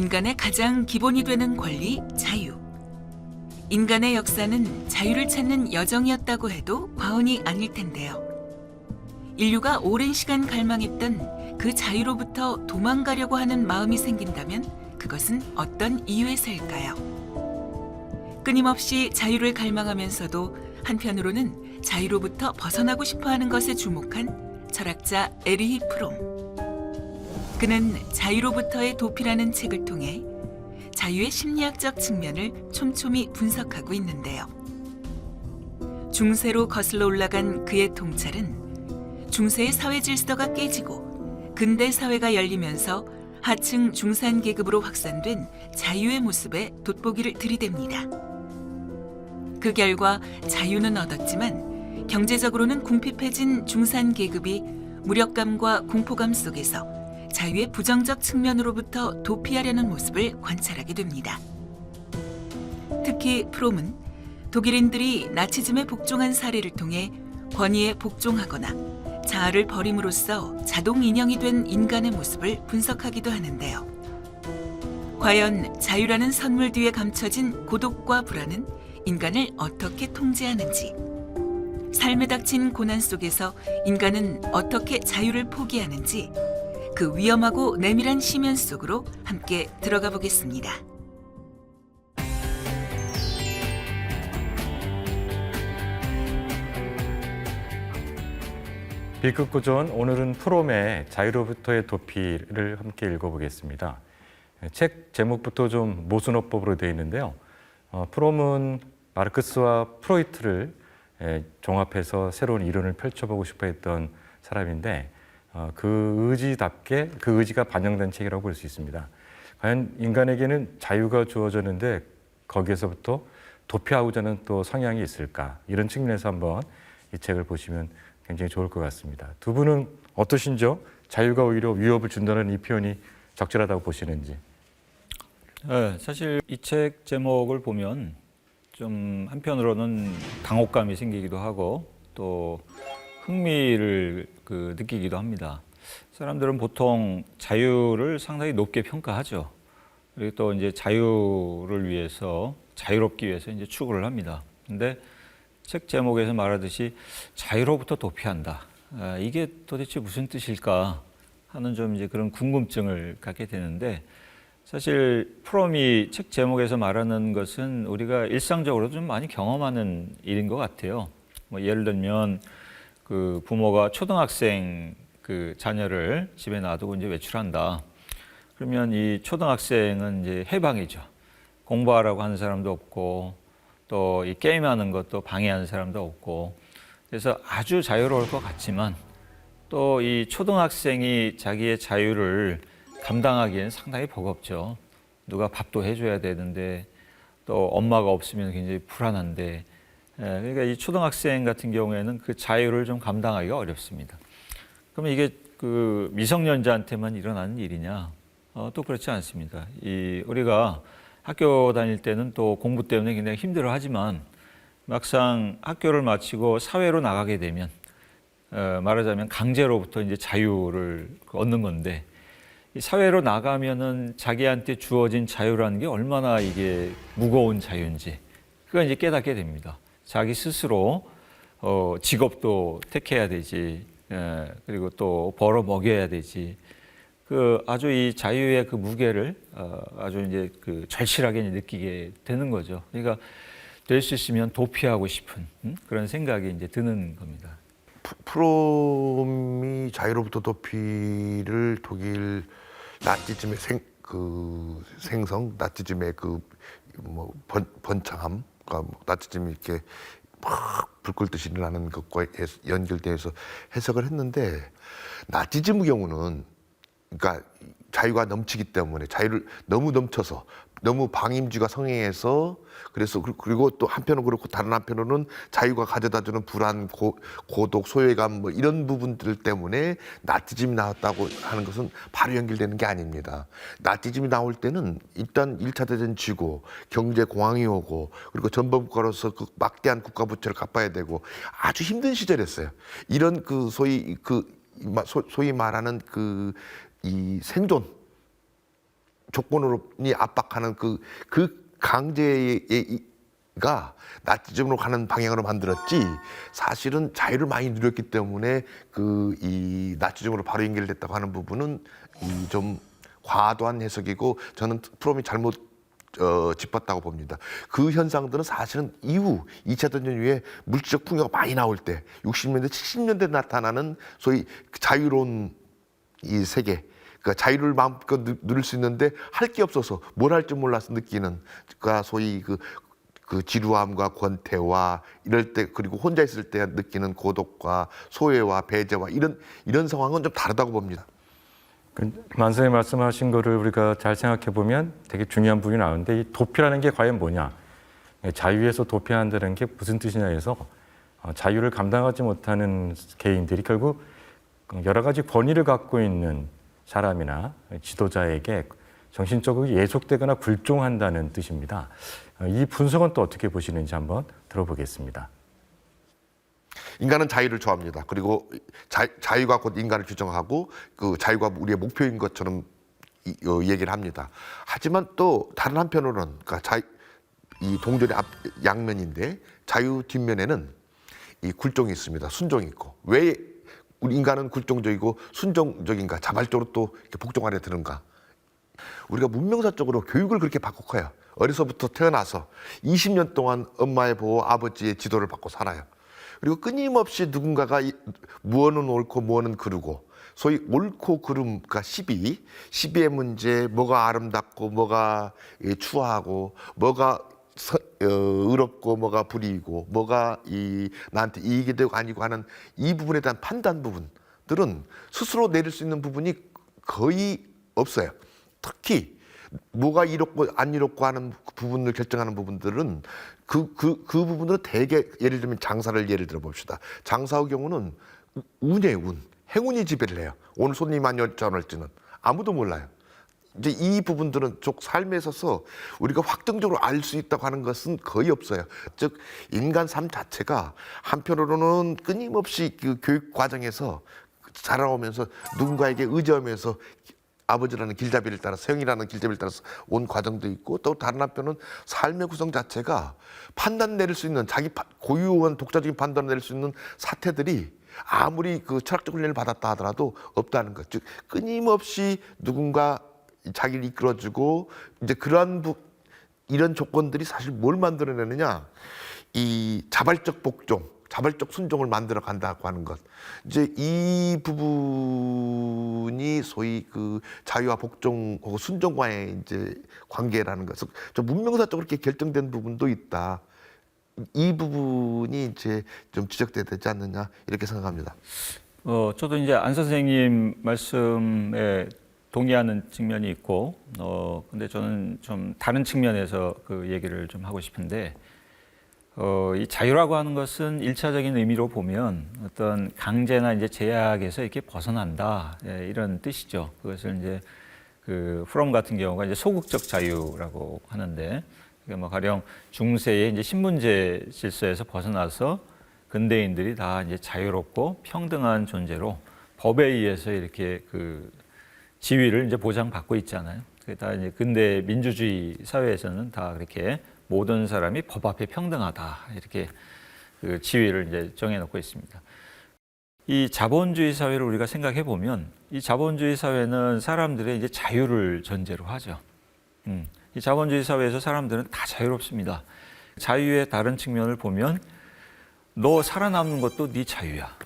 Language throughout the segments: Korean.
인간의 가장 기본이 되는 권리, 자유. 인간의 역사는 자유를 찾는 여정이었다고 해도 과언이 아닐 텐데요. 인류가 오랜 시간 갈망했던 그 자유로부터 도망가려고 하는 마음이 생긴다면 그것은 어떤 이유에서일까요? 끊임없이 자유를 갈망하면서도 한편으로는 자유로부터 벗어나고 싶어하는 것에 주목한 철학자 에리히 프롬. 그는 자유로부터의 도피라는 책을 통해 자유의 심리학적 측면을 촘촘히 분석하고 있는데요. 중세로 거슬러 올라간 그의 통찰은 중세의 사회 질서가 깨지고 근대 사회가 열리면서 하층 중산 계급으로 확산된 자유의 모습에 돋보기를 들이댑니다. 그 결과 자유는 얻었지만 경제적으로는 궁핍해진 중산 계급이 무력감과 공포감 속에서 자유의 부정적 측면으로부터 도피하려는 모습을 관찰하게 됩니다. 특히 프롬은 독일인들이 나치즘에 복종한 사례를 통해 권위에 복종하거나 자아를 버림으로써 자동 인형이 된 인간의 모습을 분석하기도 하는데요. 과연 자유라는 선물 뒤에 감춰진 고독과 불안은 인간을 어떻게 통제하는지, 삶에 닥친 고난 속에서 인간은 어떻게 자유를 포기하는지 그 위험하고 내밀한 심연 속으로 함께 들어가 보겠습니다. B급 고전, 오늘은 프롬의 자유로부터의 도피를 함께 읽어보겠습니다. 책 제목부터 좀 모순어법으로 되어 있는데요. 프롬은 마르크스와 프로이트를 종합해서 새로운 이론을 펼쳐보고 싶어 했던 사람인데 그 의지답게 그 의지가 반영된 책이라고 볼 수 있습니다. 과연 인간에게는 자유가 주어졌는데 거기에서부터 도피하고자 하는 또 성향이 있을까? 이런 측면에서 한번 이 책을 보시면 굉장히 좋을 것 같습니다. 두 분은 어떠신지요? 자유가 오히려 위협을 준다는 이 표현이 적절하다고 보시는지. 네, 사실 이 책 제목을 보면 좀 한편으로는 당혹감이 생기기도 하고 또 흥미를 느끼기도 합니다. 사람들은 보통 자유를 상당히 높게 평가하죠. 그리고 또 이제 자유를 위해서, 자유롭기 위해서 이제 추구를 합니다. 근데 책 제목에서 말하듯이 자유로부터 도피한다. 이게 도대체 무슨 뜻일까 하는 좀 이제 그런 궁금증을 갖게 되는데, 사실 프롬이 책 제목에서 말하는 것은 우리가 일상적으로 좀 많이 경험하는 일인 것 같아요. 뭐 예를 들면 그 부모가 초등학생 그 자녀를 집에 놔두고 이제 외출한다. 그러면 이 초등학생은 이제 해방이죠. 공부하라고 하는 사람도 없고 또 이 게임하는 것도 방해하는 사람도 없고, 그래서 아주 자유로울 것 같지만 또 이 초등학생이 자기의 자유를 감당하기엔 상당히 버겁죠. 누가 밥도 해줘야 되는데 또 엄마가 없으면 굉장히 불안한데, 그러니까 이 초등학생 같은 경우에는 그 자유를 좀 감당하기가 어렵습니다. 그러면 이게 그 미성년자한테만 일어나는 일이냐? 또 그렇지 않습니다. 우리가 학교 다닐 때는 또 공부 때문에 굉장히 힘들어하지만 막상 학교를 마치고 사회로 나가게 되면 말하자면 강제로부터 이제 자유를 얻는 건데, 이 사회로 나가면은 자기한테 주어진 자유라는 게 얼마나 이게 무거운 자유인지 그걸 이제 깨닫게 됩니다. 자기 스스로 직업도 택해야 되지, 그리고 또 벌어 먹여야 되지. 아주 이 자유의 그 무게를 아주 이제 절실하게 느끼게 되는 거죠. 그러니까 될 수 있으면 도피하고 싶은 그런 생각이 이제 드는 겁니다. 프롬이 자유로부터 도피를 독일 나치즘의 생성, 나치즘의 번창함, 그러니까 나치즘이 이렇게 막 불꽃듯이 일어나는 것과 연결돼서 해석을 했는데, 나치즘의 경우는 그러니까 자유가 넘치기 때문에, 자유를 너무 넘쳐서 너무 방임주의가 성행해서, 그래서 그리고 또 한편은 그렇고 다른 한편으로는 자유가 가져다주는 불안, 고독, 소외감 뭐 이런 부분들 때문에 나치즘이 나왔다고 하는 것은 바로 연결되는 게 아닙니다. 나치즘이 나올 때는 일단 1차 대전 지고 경제 공황이 오고 그리고 전범국가로서 그 막대한 국가 부채를 갚아야 되고 아주 힘든 시절이었어요. 이런 소위 말하는 이 생존 조건으로니 압박하는 그 강제가 나치즘으로 가는 방향으로 만들었지, 사실은 자유를 많이 누렸기 때문에 이 나치즘으로 바로 연결됐다고 하는 부분은 좀 과도한 해석이고, 저는 프롬이 잘못 짚었다고 봅니다. 그 현상들은 사실은 이후 2차 대전 이후에 물질적 풍요가 많이 나올 때 60년대, 70년대 나타나는 소위 자유로운 이 세계, 그러니까 자유를 마음껏 누릴 수 있는데 할 게 없어서 뭘 할 줄 몰라서 느끼는, 그러니까 소위 그 지루함과 권태와 이럴 때, 그리고 혼자 있을 때 느끼는 고독과 소외와 배제와 이런 상황은 좀 다르다고 봅니다. 만 선생님 말씀하신 거를 우리가 잘 생각해 보면 되게 중요한 부분이 나오는데, 이 도피라는 게 과연 뭐냐? 자유에서 도피한다는 게 무슨 뜻이냐 해서, 자유를 감당하지 못하는 개인들이 결국 여러 가지 권위를 갖고 있는 사람이나 지도자에게 정신적으로 예속되거나 굴종한다는 뜻입니다. 이 분석은 또 어떻게 보시는지 한번 들어보겠습니다. 인간은 자유를 좋아합니다. 그리고 자유가 곧 인간을 규정하고 그 자유가 우리의 목표인 것처럼 얘기를 합니다. 하지만 또 다른 한편으로는, 그러니까 이 동전의 양면인데, 자유 뒷면에는 이 굴종이 있습니다. 순종이 있고. 왜 우리 인간은 굴종적이고 순종적인가, 자발적으로 또 이렇게 복종 아래 드는가? 우리가 문명사적으로 교육을 그렇게 받고 커요. 어려서부터 태어나서 20년 동안 엄마의 보호, 아버지의 지도를 받고 살아요. 그리고 끊임없이 누군가가 무엇은 옳고 무엇은 그르고, 소위 옳고 그름, 그러니까 시비의 문제, 뭐가 아름답고 뭐가 추하고, 뭐가 의롭고 뭐가 불이익고, 뭐가 나한테 이익이 되고 아니고 하는 이 부분에 대한 판단 부분들은 스스로 내릴 수 있는 부분이 거의 없어요. 특히 뭐가 이롭고 안 이롭고 하는 부분을 결정하는 부분들은 그 부분들은 대개, 예를 들면 장사를 예를 들어 봅시다. 장사의 경우는 운이에요, 운. 행운이 지배를 해요. 오늘 손님 많이 올지 안 올지는 아무도 몰라요. 이제 이 부분들은 쭉 삶에 있어서 우리가 확정적으로 알 수 있다고 하는 것은 거의 없어요. 즉, 인간 삶 자체가 한편으로는 끊임없이 그 교육 과정에서 자라오면서 누군가에게 의지하면서 아버지라는 길잡이를 따라서, 형이라는 길잡이를 따라서 온 과정도 있고, 또 다른 한편은 삶의 구성 자체가 판단 내릴 수 있는, 자기 고유한 독자적인 판단을 내릴 수 있는 사태들이 아무리 그 철학적 훈련을 받았다 하더라도 없다는 것. 즉, 끊임없이 누군가 자기를 이끌어주고, 이제 이런 조건들이 사실 뭘 만들어내느냐, 이 자발적 복종, 자발적 순종을 만들어 간다고 하는 것. 이제 이 부분이 소위 그 자유와 복종 혹은 순종과의 이제 관계라는 것. 좀 문명사적으로 이렇게 결정된 부분도 있다. 이 부분이 이제 좀 지적돼야 되지 않느냐, 이렇게 생각합니다. 저도 이제 안 선생님 말씀에 동의하는 측면이 있고, 근데 저는 좀 다른 측면에서 그 얘기를 좀 하고 싶은데, 이 자유라고 하는 것은 일차적인 의미로 보면 어떤 강제나 이제 제약에서 이렇게 벗어난다, 이런 뜻이죠. 그것을 이제 그 프롬 같은 경우가 이제 소극적 자유라고 하는데, 그러니까 뭐 가령 중세의 이제 신분제 질서에서 벗어나서 근대인들이 다 이제 자유롭고 평등한 존재로 법에 의해서 이렇게 그 지위를 이제 보장받고 있잖아요. 그게 다 이제 근대 민주주의 사회에서는 다 그렇게 모든 사람이 법 앞에 평등하다, 이렇게 그 지위를 이제 정해놓고 있습니다. 이 자본주의 사회를 우리가 생각해 보면, 이 자본주의 사회는 사람들의 이제 자유를 전제로 하죠. 이 자본주의 사회에서 사람들은 다 자유롭습니다. 자유의 다른 측면을 보면, 너 살아남는 것도 네 자유야.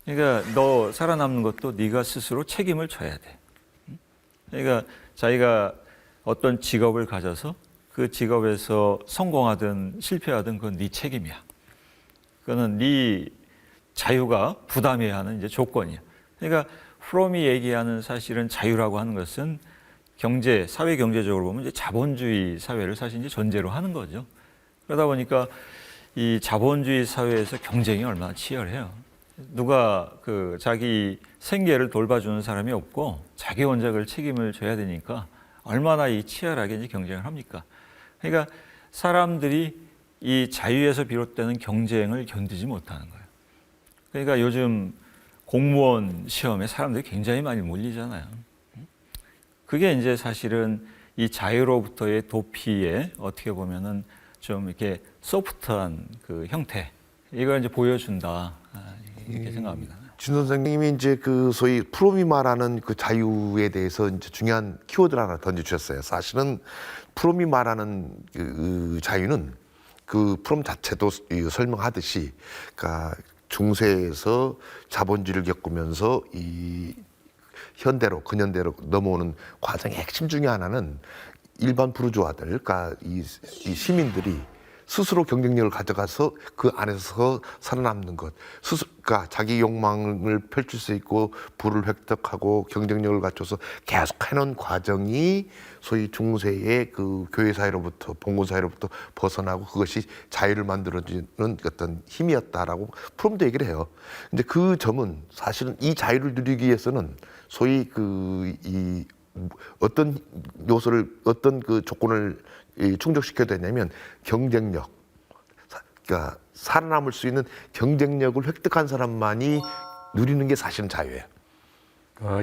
그러니까 너 살아남는 것도 네가 스스로 책임을 져야 돼. 그러니까 자기가 어떤 직업을 가져서 그 직업에서 성공하든 실패하든 그건 네 책임이야. 그거는 네 자유가 부담해야 하는 이제 조건이야. 그러니까 프롬이 얘기하는 사실은 자유라고 하는 것은 사회 경제적으로 보면 이제 자본주의 사회를 사실 이제 전제로 하는 거죠. 그러다 보니까 이 자본주의 사회에서 경쟁이 얼마나 치열해요. 누가 그 자기 생계를 돌봐주는 사람이 없고 자기 원작을 책임을 져야 되니까 얼마나 이 치열하게 이제 경쟁을 합니까? 그러니까 사람들이 이 자유에서 비롯되는 경쟁을 견디지 못하는 거예요. 그러니까 요즘 공무원 시험에 사람들이 굉장히 많이 몰리잖아요. 그게 이제 사실은 이 자유로부터의 도피에 어떻게 보면은 좀 이렇게 소프트한 그 형태 이걸 이제 보여준다 이렇게 생각합니다. 진 선생님이 이제 그 소위 프롬이 말하는 그 자유에 대해서 이제 중요한 키워드를 하나 던져주셨어요. 사실은 프롬이 말하는 그 자유는 그 프롬 자체도 설명하듯이, 그러니까 중세에서 자본주의를 겪으면서 이 현대로 근현대로 넘어오는 과정의 핵심 중에 하나는 일반 부르주아들, 그러니까 이 시민들이 스스로 경쟁력을 가져가서 그 안에서 살아남는 것, 그러니까 자기 욕망을 펼칠 수 있고 부를 획득하고 경쟁력을 갖춰서 계속 해놓은 과정이 소위 중세의 그 교회 사회로부터 봉건 사회로부터 벗어나고 그것이 자유를 만들어주는 어떤 힘이었다라고 프롬도 얘기를 해요. 근데 그 점은 사실은 이 자유를 누리기 위해서는 소위 이 어떤 요소를 어떤 그 조건을 충족시켜야 되냐면 경쟁력, 그러니까 살아남을 수 있는 경쟁력을 획득한 사람만이 누리는 게 사실은 자유예요.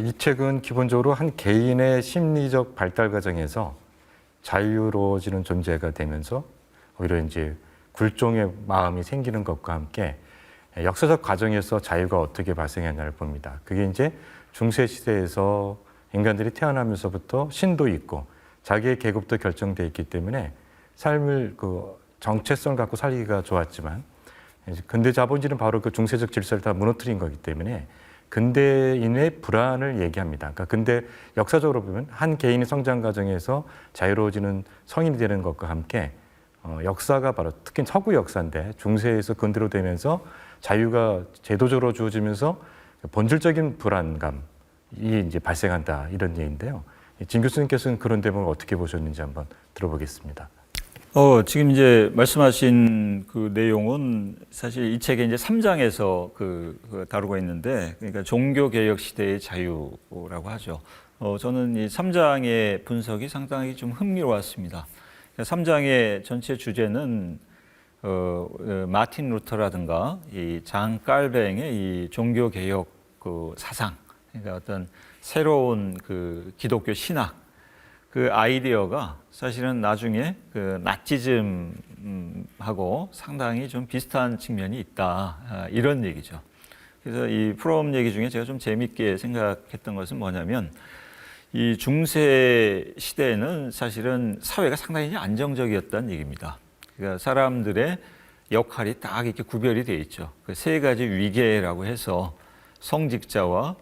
이 책은 기본적으로 한 개인의 심리적 발달 과정에서 자유로워지는 존재가 되면서 오히려 이제 굴종의 마음이 생기는 것과 함께 역사적 과정에서 자유가 어떻게 발생했냐를 봅니다. 그게 이제 중세 시대에서 인간들이 태어나면서부터 신도 있고 자기의 계급도 결정돼 있기 때문에 삶을 그 정체성을 갖고 살기가 좋았지만 근대 자본주의는 바로 그 중세적 질서를 다 무너뜨린 거기 때문에 근대인의 불안을 얘기합니다. 그러니까 근대 역사적으로 보면 한 개인의 성장 과정에서 자유로워지는 성인이 되는 것과 함께 역사가 바로 특히 서구 역사인데 중세에서 근대로 되면서 자유가 제도적으로 주어지면서 본질적인 불안감이 이제 발생한다 이런 얘기인데요. 진 교수님께서는 그런 대목을 어떻게 보셨는지 한번 들어보겠습니다. 지금 이제 말씀하신 그 내용은 사실 이 책의 이제 3장에서 다루고 있는데, 그러니까 종교개혁 시대의 자유라고 하죠. 저는 이 3장의 분석이 상당히 좀 흥미로웠습니다. 3장의 전체 주제는 마틴 루터라든가 이 장 깔뱅의 이 종교개혁 그 사상, 그러니까 어떤 새로운 그 기독교 신학, 그 아이디어가 사실은 나중에 그 나치즘하고 상당히 좀 비슷한 측면이 있다, 이런 얘기죠. 그래서 이 프롬 얘기 중에 제가 좀 재밌게 생각했던 것은 뭐냐면, 이 중세 시대에는 사실은 사회가 상당히 안정적이었다는 얘기입니다. 그러니까 사람들의 역할이 딱 이렇게 구별이 되어 있죠. 그 세 가지 위계라고 해서 성직자와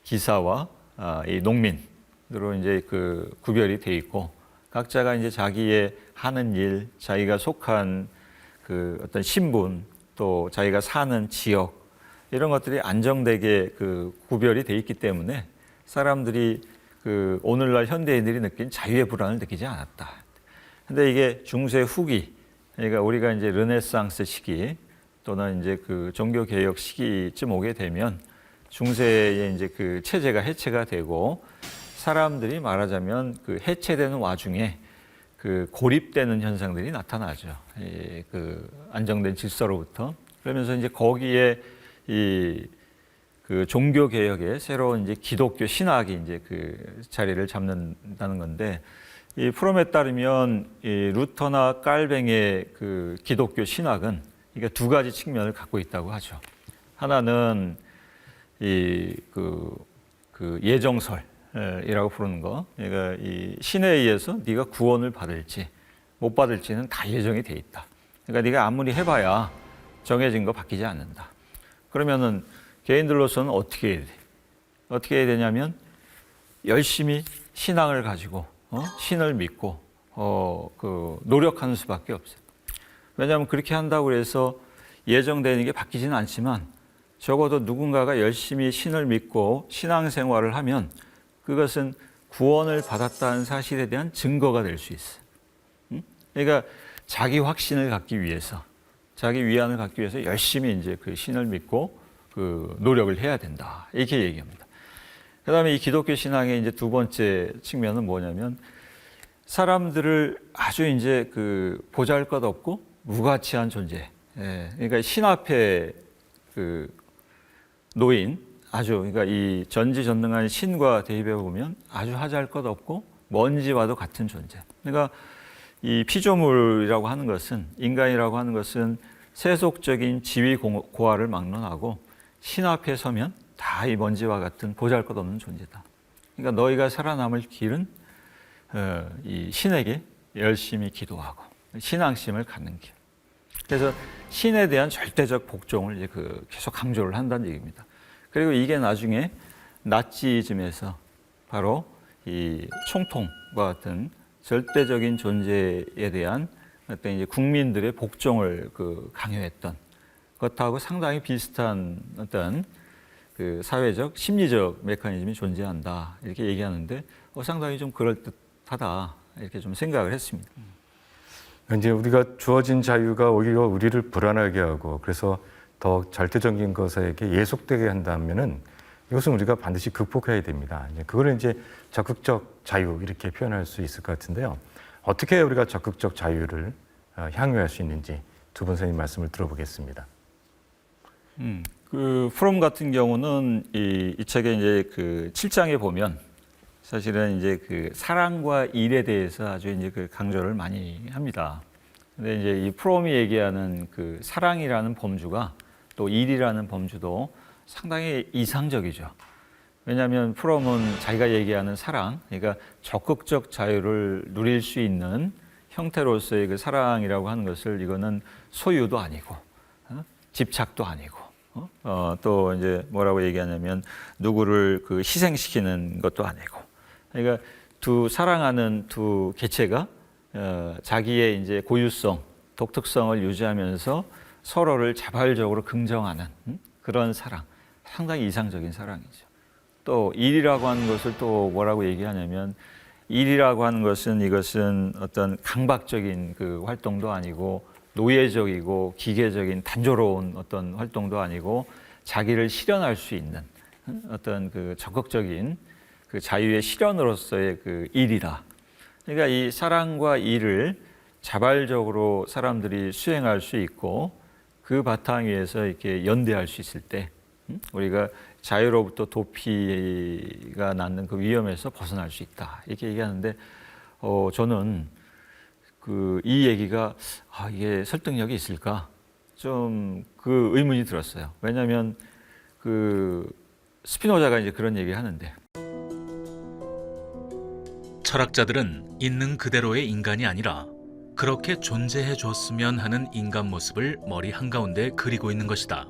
기사와 이 농민으로 이제 그 구별이 되어 있고, 각자가 이제 자기의 하는 일, 자기가 속한 그 어떤 신분, 또 자기가 사는 지역, 이런 것들이 안정되게 그 구별이 되어 있기 때문에 사람들이 그 오늘날 현대인들이 느낀 자유의 불안을 느끼지 않았다. 근데 이게 중세 후기, 그러니까 우리가 이제 르네상스 시기 또는 이제 그 종교 개혁 시기쯤 오게 되면 중세의 이제 그 체제가 해체가 되고 사람들이 말하자면 그 해체되는 와중에 그 고립되는 현상들이 나타나죠. 그 안정된 질서로부터. 그러면서 이제 거기에 이 그 종교 개혁의 새로운 이제 기독교 신학이 이제 그 자리를 잡는다는 건데, 이 프롬에 따르면 이 루터나 깔뱅의 그 기독교 신학은 그러니까 두 가지 측면을 갖고 있다고 하죠. 하나는 그 예정설이라고 부르는 거, 그러니까 이 신에 의해서 네가 구원을 받을지 못 받을지는 다 예정이 돼 있다. 그러니까 네가 아무리 해봐야 정해진 거 바뀌지 않는다. 그러면은 개인들로서는 어떻게 해야 돼? 어떻게 해야 되냐면 열심히 신앙을 가지고 신을 믿고 그 노력하는 수밖에 없어요. 왜냐하면 그렇게 한다고 해서 예정되는 게 바뀌지는 않지만 적어도 누군가가 열심히 신을 믿고 신앙생활을 하면 그것은 구원을 받았다는 사실에 대한 증거가 될 수 있어요. 그러니까 자기 확신을 갖기 위해서, 자기 위안을 갖기 위해서 열심히 이제 그 신을 믿고 그 노력을 해야 된다, 이렇게 얘기합니다. 그다음에 이 기독교 신앙의 이제 두 번째 측면은 뭐냐면, 사람들을 아주 이제 그 보잘것없고 무가치한 존재, 그러니까 신 앞에 그 놓인 아주 그러니까 이 전지전능한 신과 대입해 보면 아주 하잘 것 없고 먼지와도 같은 존재. 그러니까 이 피조물이라고 하는 것은 인간이라고 하는 것은 세속적인 지위 고하를 막론하고 신 앞에 서면 다 이 먼지와 같은 보잘것없는 존재다. 그러니까 너희가 살아남을 길은 이 신에게 열심히 기도하고 신앙심을 갖는 길. 그래서 신에 대한 절대적 복종을 이제 계속 강조를 한다는 얘기입니다. 그리고 이게 나중에 나치즘에서 바로 이 총통과 같은 절대적인 존재에 대한 어떤 이제 국민들의 복종을 강요했던 것하고 상당히 비슷한 어떤 사회적 심리적 메커니즘이 존재한다 이렇게 얘기하는데 상당히 좀 그럴듯하다 이렇게 좀 생각을 했습니다. 이제 우리가 주어진 자유가 오히려 우리를 불안하게 하고 그래서 더 절대적인 것에게 예속되게 한다면은 이것은 우리가 반드시 극복해야 됩니다. 그거를 이제 적극적 자유 이렇게 표현할 수 있을 것 같은데요. 어떻게 우리가 적극적 자유를 향유할 수 있는지 두 분 선생님 말씀을 들어보겠습니다. 프롬 같은 경우는 이 책의 이제 7장에 보면 사실은 이제 사랑과 일에 대해서 아주 이제 강조를 많이 합니다. 근데 이제 이 프롬이 얘기하는 사랑이라는 범주가 또 일이라는 범주도 상당히 이상적이죠. 왜냐하면 프롬은 자기가 얘기하는 사랑, 그러니까 적극적 자유를 누릴 수 있는 형태로서의 사랑이라고 하는 것을 이거는 소유도 아니고 집착도 아니고 또 이제 뭐라고 얘기하냐면 누구를 희생시키는 것도 아니고 그러니까 사랑하는 두 개체가 자기의 이제 고유성, 독특성을 유지하면서 서로를 자발적으로 긍정하는 그런 사랑, 상당히 이상적인 사랑이죠. 또 일이라고 하는 것을 또 뭐라고 얘기하냐면 일이라고 하는 것은 이것은 어떤 강박적인 활동도 아니고 노예적이고 기계적인 단조로운 어떤 활동도 아니고 자기를 실현할 수 있는 어떤 적극적인 자유의 실현으로서의 일이다. 그러니까 이 사랑과 일을 자발적으로 사람들이 수행할 수 있고 그 바탕 위에서 이렇게 연대할 수 있을 때 우리가 자유로부터 도피가 낳는 위험에서 벗어날 수 있다. 이렇게 얘기하는데 저는 이 얘기가 이게 설득력이 있을까? 좀 의문이 들었어요. 왜냐하면 스피노자가 이제 그런 얘기 하는데 철학자들은 있는 그대로의 인간이 아니라 그렇게 존재해 줬으면 하는 인간 모습을 머리 한가운데 그리고 있는 것이다.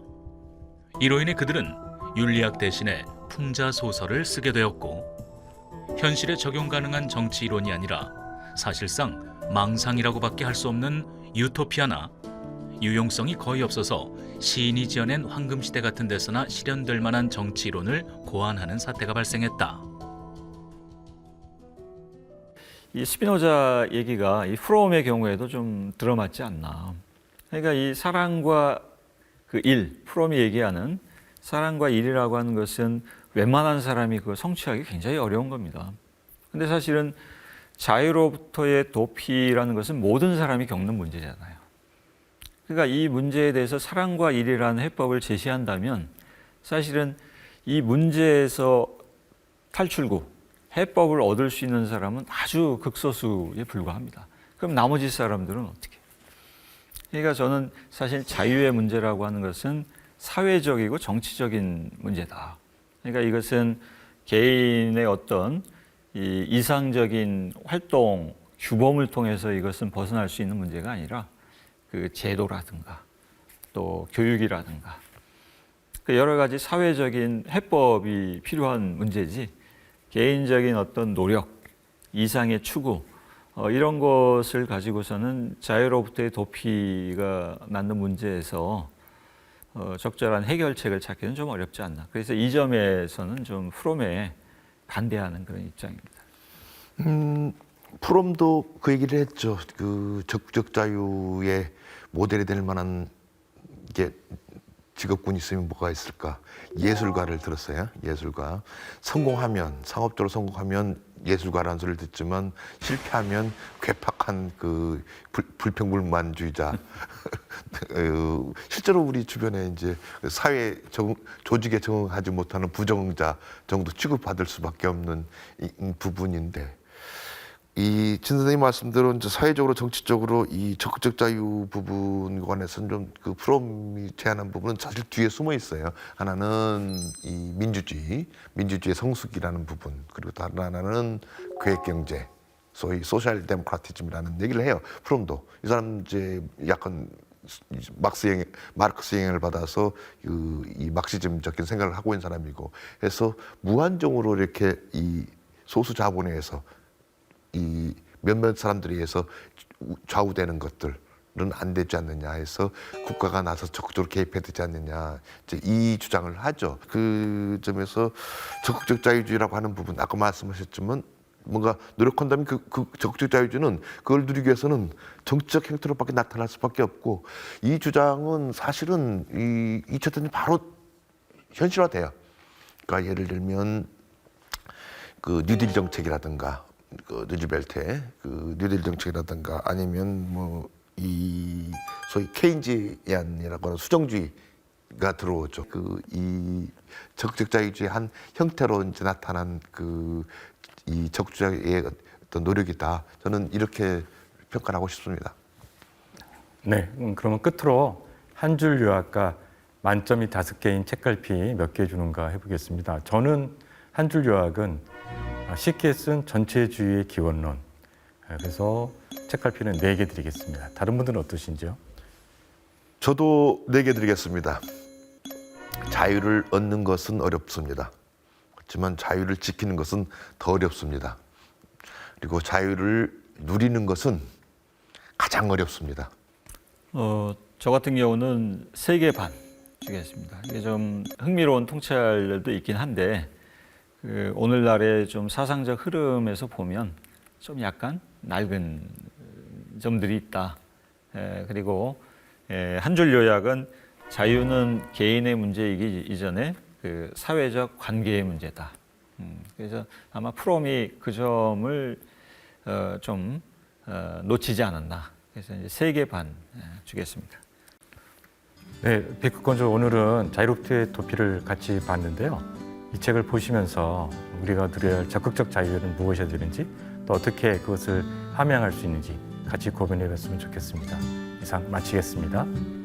이로 인해 그들은 윤리학 대신에 풍자 소설을 쓰게 되었고 현실에 적용 가능한 정치 이론이 아니라 사실상 망상이라고밖에 할 수 없는 유토피아나 유용성이 거의 없어서 시인이 지어낸 황금시대 같은 데서나 실현될 만한 정치 이론을 고안하는 사태가 발생했다. 이 스피노자 얘기가 이 프롬의 경우에도 좀 들어맞지 않나. 그러니까 이 사랑과 일, 프롬이 얘기하는 사랑과 일이라고 하는 것은 웬만한 사람이 성취하기 굉장히 어려운 겁니다. 근데 사실은 자유로부터의 도피라는 것은 모든 사람이 겪는 문제잖아요. 그러니까 이 문제에 대해서 사랑과 일이라는 해법을 제시한다면 사실은 이 문제에서 탈출구, 해법을 얻을 수 있는 사람은 아주 극소수에 불과합니다. 그럼 나머지 사람들은 어떻게 해요? 그러니까 저는 사실 자유의 문제라고 하는 것은 사회적이고 정치적인 문제다. 그러니까 이것은 개인의 어떤 이 이상적인 활동, 규범을 통해서 이것은 벗어날 수 있는 문제가 아니라 제도라든가 또 교육이라든가 여러 가지 사회적인 해법이 필요한 문제지 개인적인 어떤 노력, 이상의 추구 이런 것을 가지고서는 자유로부터의 도피가 낳는 문제에서 적절한 해결책을 찾기는 좀 어렵지 않나. 그래서 이 점에서는 좀 프롬에 반대하는 그런 입장입니다. 프롬도 그 얘기를 했죠. 적극적 자유의 모델이 될 만한 게 직업군이 있으면 뭐가 있을까? 예술가를 들었어요. 예술가. 성공하면, 상업적으로 성공하면 예술가라는 소리를 듣지만 실패하면 괴팍한 불평불만주의자. 실제로 우리 주변에 이제 사회 조직에 적응하지 못하는 부적응자 정도 취급받을 수밖에 없는 이 부분인데, 이 진 선생님 말씀대로 이제 사회적으로 정치적으로 이 적극적 자유 부분 관해서는 좀 그 프롬이 제안한 부분은 사실 뒤에 숨어 있어요. 하나는 이 민주주의 성숙이라는 부분, 그리고 다른 하나는 계획 경제, 소위 소셜 데모크라티즘이라는 얘기를 해요. 프롬도 이 사람 이제 약간 마르크스 영향을 받아서 이 막시즘적인 생각을 하고 있는 사람이고 해서 무한정으로 이렇게 이 소수 자본에 의해서 이 몇몇 사람들에 의해서 좌우되는 것들은 안 되지 않느냐 해서 국가가 나서 적극적으로 개입해야 되지 않느냐, 이제 이 주장을 하죠. 그 점에서 적극적 자유주의라고 하는 부분, 아까 말씀하셨지만 뭔가 노력한다면 그 적극적 자유주의는 그걸 누리기 위해서는 정치적 행태로밖에 나타날 수밖에 없고, 이 주장은 사실은 이 2차 대전이 바로 현실화돼요. 그러니까 예를 들면 그 뉴딜 정책이라든가 그 누즈벨트의 그 뉴딜 정책이라든가 아니면 뭐 이 소위 케인지안이라고 하는 수정주의가 들어오죠. 그 이 적극적 자유주의 한 형태로 이제 나타난 그 이 적극주의의 어떤 노력이다. 저는 이렇게 평가하고 싶습니다. 네, 그러면 끝으로 한 줄 요약과 만점이 5개인 책갈피 몇 개 주는가 해보겠습니다. 저는 한 줄 요약은 쉽게 쓴 전체주의의 기원론. 그래서 책갈피는 4개 드리겠습니다. 다른 분들은 어떠신지요? 저도 4개 드리겠습니다. 자유를 얻는 것은 어렵습니다. 하지만 자유를 지키는 것은 더 어렵습니다. 그리고 자유를 누리는 것은 가장 어렵습니다. 저 같은 경우는 3개 반 주겠습니다. 이게 좀 흥미로운 통찰도 있긴 한데 그 오늘날의 좀 사상적 흐름에서 보면 좀 약간 낡은 점들이 있다. 그리고 한 줄 요약은 자유는 개인의 문제이기 이전에 그 사회적 관계의 문제다. 그래서 아마 프롬이 그 점을 좀 놓치지 않았나. 그래서 이제 3개 반 주겠습니다. 네, 비크건조 오늘은 자유롭트의 도피를 같이 봤는데요. 이 책을 보시면서 우리가 누려야 할 적극적 자유는 무엇이어야 되는지, 또 어떻게 그것을 함양할 수 있는지 같이 고민해 봤으면 좋겠습니다. 이상 마치겠습니다.